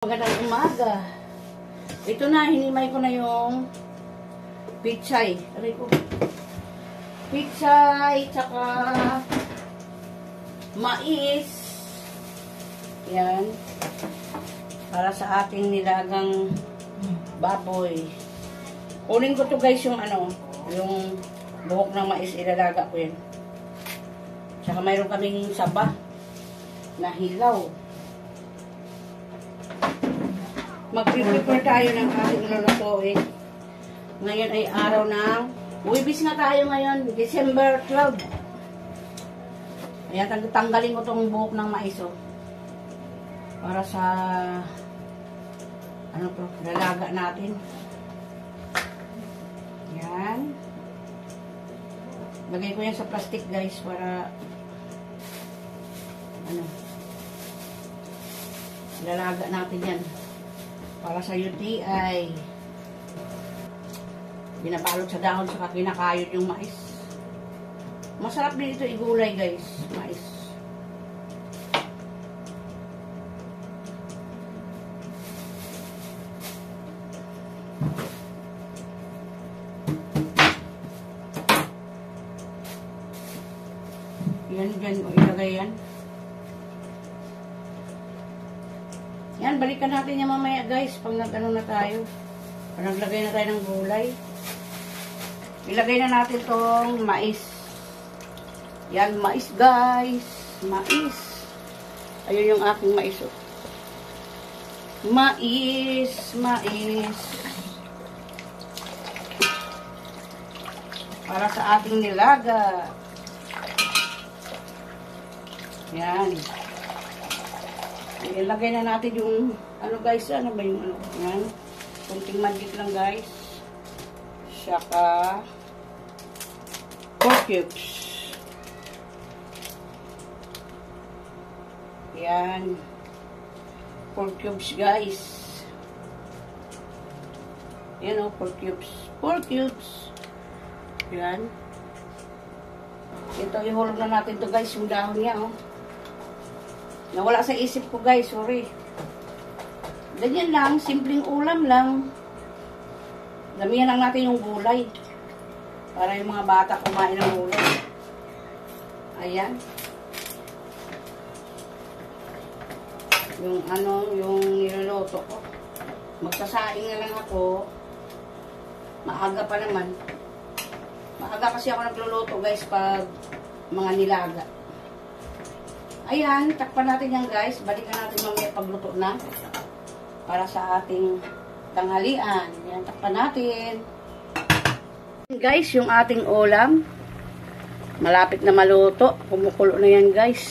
Magandang umaga. Ito na, hinimay ko na yung pichay. Aray ko. Pichay, tsaka mais. Yan. Para sa ating nilagang baboy. Kunin ko to guys yung yung buhok ng mais, ilalaga ko yan. Tsaka mayroon kaming saba na hilaw. Mag-prepare tayo ng ating lulutuin. Ngayon ay araw ng Huwebes na tayo ngayon, December 12. Ayan, tanggalin ko tong buhok ng mais, oh. Para sa lalaga natin. Ayan. Lagay ko yan sa plastic, guys, para lalaga natin yan. Para sa UTI. Binabalot sa dahon saka kinakayod yung mais. Masarap din ito igulay, guys. Mais. Yan, dyan. O, ilagay yan. Yan, balikan natin yan mamaya, guys. Pag nag-ano na tayo. Pag naglagay na tayo ng gulay. Ilagay na natin tong mais. Yan, mais, guys. Mais. Ayun yung aking mais, oh. Mais, mais. Para sa ating nilaga. Yan. Ilagay na natin yung, guys, ano ba yung yan. Kunting magic lang, guys. Saka, pork cubes. Yan. Pork cubes, guys. Yan, oh, pork cubes. Pork cubes. Yan. Ito, ihulog na natin to, guys, yung dahon niya, oh. Nawala sa isip ko, guys. Sorry. Ganyan lang. Simpleng ulam lang. Damihan lang natin yung gulay. Para yung mga bata kumain ng gulay. Ayan. Yung niluluto ko. Magsasaing na lang ako. Maaga pa naman. Maaga kasi ako nagluluto, guys, pag mga nilaga. Ayan, takpan natin yan, guys. Balikan natin mamaya pagluto na. Para sa ating tanghalian. Ayan, takpan natin. Guys, yung ating ulam. Malapit na maluto. Kumukulo na yan, guys.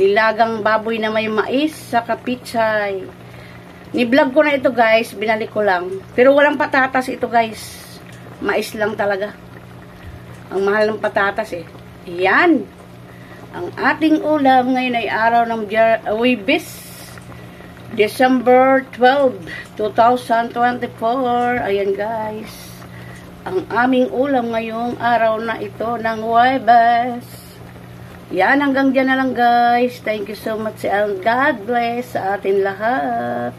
Nilagang baboy na may mais sa kapitsay. Ni-vlog ko na ito, guys. Binalik ko lang. Pero walang patatas ito, guys. Mais lang talaga. Ang mahal ng patatas, eh. Ayan. Ang ating ulam ngayon ay araw ng Huwebes, December 12, 2024. Ayan, guys. Ang aming ulam ngayong araw na ito ng Huwebes. Yan, hanggang dyan na lang, guys. Thank you so much and God bless sa atin lahat.